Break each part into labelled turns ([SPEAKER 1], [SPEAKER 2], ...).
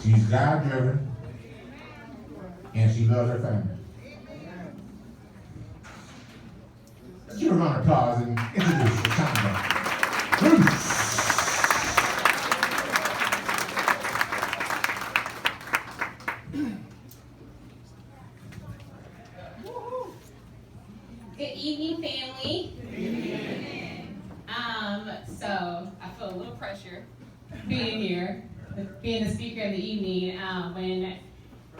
[SPEAKER 1] She's God-driven, and she loves her family. Let's give her a round of applause and introduce Rashanda. Bruce.
[SPEAKER 2] Good evening, family. Good evening. So I feel a little pressure being here, being the speaker of the evening. When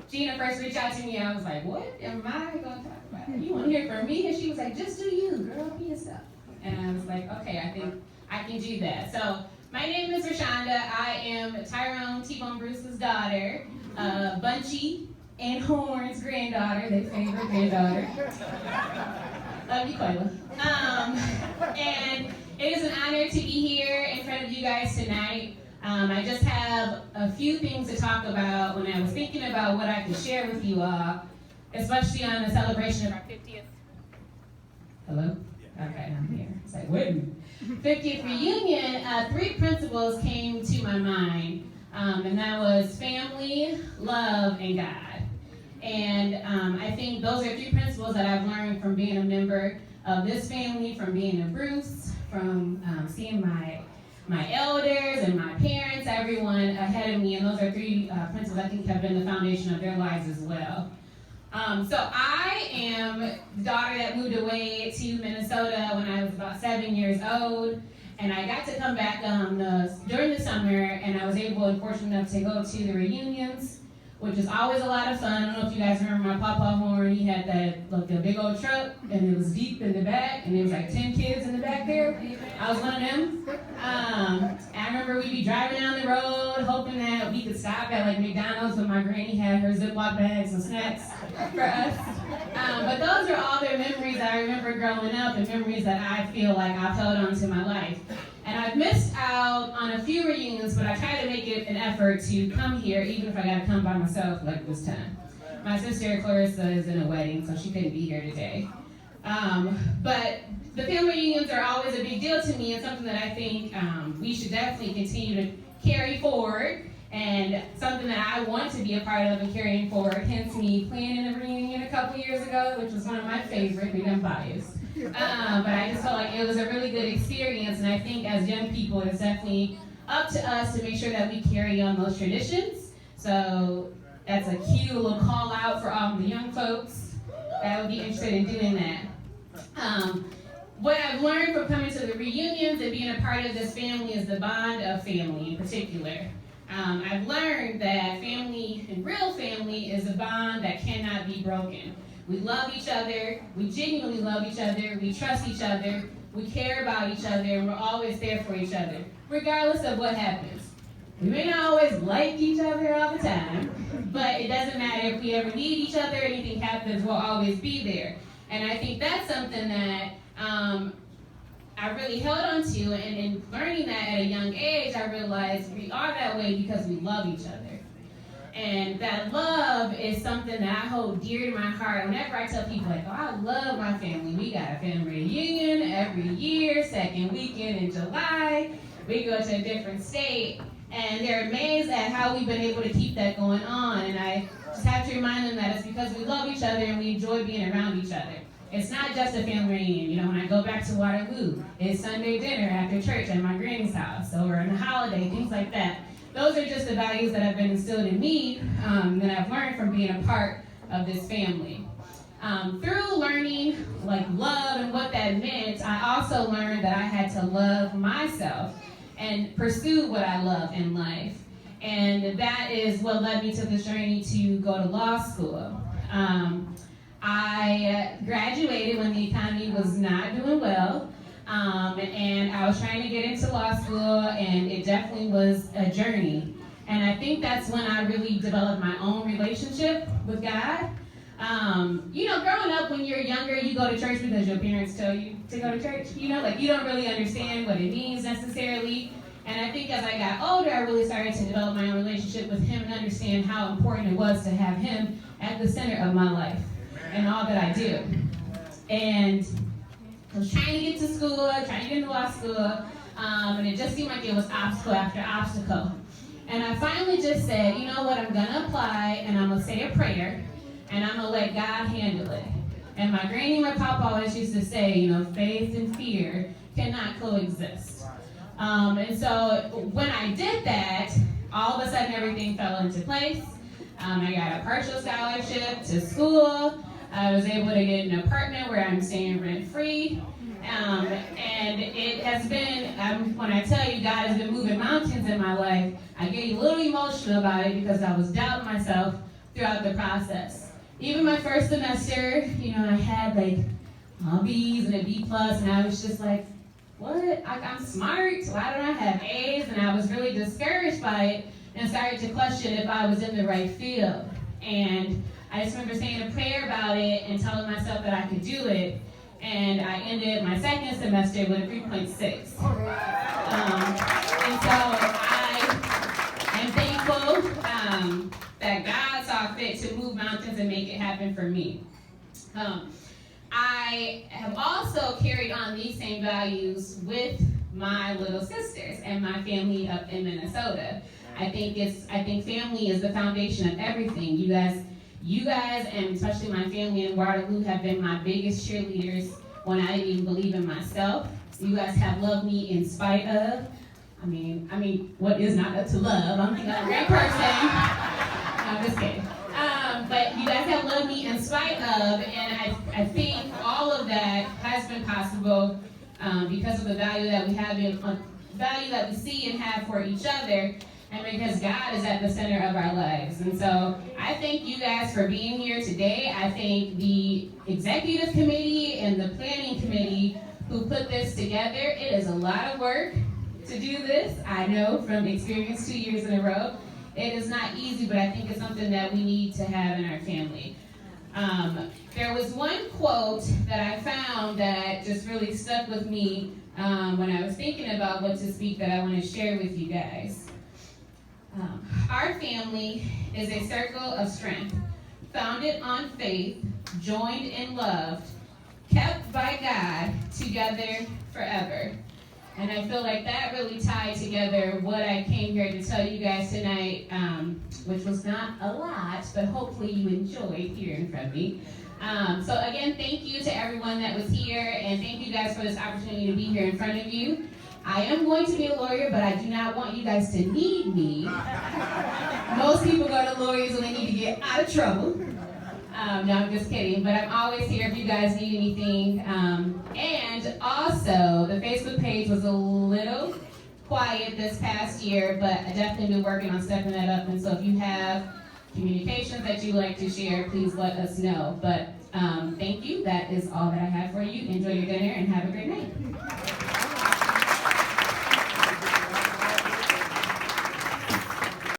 [SPEAKER 2] Gina first reached out to me, I was like, what am I going to talk about? You want to hear from me? And she was like, just do you, girl, be yourself. And I was like, okay, I think I can do that. So my name is Rashanda. I am Tyrone T-Bone Bruce's daughter, Bunchy and Horn's granddaughter, their favorite granddaughter. Love you, Quayla. And it is an honor to be here in front of you guys tonight. I just have a few things to talk about when I was thinking about what I could share with you all, especially on the celebration of our 50th. Hello? Okay, I'm here. It's like, wait. 50th reunion, 3 principles came to my mind, and that was family, love, and God. And I think those are 3 principles that I've learned from being a member of this family, from being a Bruce, from seeing my elders and my parents, everyone ahead of me. And those are 3 principles I think have been the foundation of their lives as well. So I am the daughter that moved away to Minnesota when I was about 7 years old. And I got to come back during the summer, and I was able and fortunate enough to go to the reunions, which is always a lot of fun. I don't know if you guys remember my Papa Horn. He had that, like, the big old truck, and it was deep in the back, and there was like 10 kids in the back there. I was one of them. I remember we'd be driving down the road, hoping that we could stop at like McDonald's when my granny had her Ziploc bags and snacks for us. But those are all the memories that I remember growing up, and memories that I feel like I've held on to my life. And I've missed out on a few reunions, but I try to make it an effort to come here, even if I gotta come by myself like this time. My sister Clarissa is in a wedding, so she couldn't be here today. But the family reunions are always a big deal to me, and something that I think we should definitely continue to carry forward, and something that I want to be a part of and carrying forward, hence me planning a reunion a couple years ago, which was one of my favorite, maybe I'm biased. But I just felt like it was a really good experience, and I think as young people, it's definitely up to us to make sure that we carry on those traditions. So that's a cute little call out for all the young folks that would be interested in doing that. What I've learned from coming to the reunions and being a part of this family is the bond of family in particular. I've learned that family, and real family, is a bond that cannot be broken. We love each other, we genuinely love each other, we trust each other, we care about each other, and we're always there for each other, regardless of what happens. We may not always like each other all the time, but it doesn't matter. If we ever need each other, anything happens, we'll always be there. And I think that's something that I really held on to, and in learning that at a young age, I realized we are that way because we love each other. And that love is something that I hold dear to my heart. Whenever I tell people, like, oh, I love my family. We got a family reunion every year, second weekend in July. We go to a different state. And they're amazed at how we've been able to keep that going on. And I just have to remind them that it's because we love each other and we enjoy being around each other. It's not just a family reunion. You know, when I go back to Waterloo, it's Sunday dinner after church at my granny's house, or on a holiday, things like that. Those are just the values that have been instilled in me that I've learned from being a part of this family. Through learning like love and what that meant, I also learned that I had to love myself and pursue what I love in life. And that is what led me to this journey to go to law school. I graduated when the economy was not doing well. And I was trying to get into law school, and it definitely was a journey. And I think that's when I really developed my own relationship with God. You know, growing up when you're younger, you go to church because your parents tell you to go to church. You know, like you don't really understand what it means necessarily. And I think as I got older, I really started to develop my own relationship with him and understand how important it was to have him at the center of my life and all that I do. And I was trying to get to school, trying to get into law school, and it just seemed like it was obstacle after obstacle. And I finally just said, you know what, I'm gonna apply and I'm gonna say a prayer and I'm gonna let God handle it. And my granny and my papa always used to say, you know, faith and fear cannot coexist. And so when I did that, all of a sudden everything fell into place. I got a partial scholarship to school. I was able to get an apartment where I'm staying rent-free. And it has been, when I tell you God has been moving mountains in my life, I get a little emotional about it because I was doubting myself throughout the process. Even my first semester, you know, I had like B's and a B+, and I was just like, what? I'm smart. Why don't I have A's? And I was really discouraged by it and started to question if I was in the right field. And I just remember saying a prayer about it and telling myself that I could do it. And I ended my second semester with a 3.6. And so I'm thankful that God saw fit to move mountains and make it happen for me. I have also carried on these same values with my little sisters and my family up in Minnesota. I think family is the foundation of everything. You guys, and especially my family in Waterloo, have been my biggest cheerleaders when I didn't even believe in myself. You guys have loved me in spite of. I mean, what is not to love? I'm not a great person. I'm just kidding. But you guys have loved me in spite of, and I think all of that has been possible because of the value that we have, value that we see and have for each other, and because God is at the center of our lives. And so I thank you guys for being here today. I thank the executive committee and the planning committee who put this together. It is a lot of work to do this. I know from experience 2 years in a row. It is not easy, but I think it's something that we need to have in our family. There was one quote that I found that just really stuck with me when I was thinking about what to speak that I want to share with you guys. Our family is a circle of strength, founded on faith, joined in love, kept by God, together forever. And I feel like that really tied together what I came here to tell you guys tonight, which was not a lot, but hopefully you enjoyed hearing from me. So again, thank you to everyone that was here, and thank you guys for this opportunity to be here in front of you. I am going to be a lawyer, but I do not want you guys to need me. Most people go to lawyers when they need to get out of trouble. No, I'm just kidding, but I'm always here if you guys need anything. And also, the Facebook page was a little quiet this past year, but I definitely been working on stepping that up. And so if you have communications that you'd like to share, please let us know. But thank you. That is all that I have for you. Enjoy your dinner and have a great night.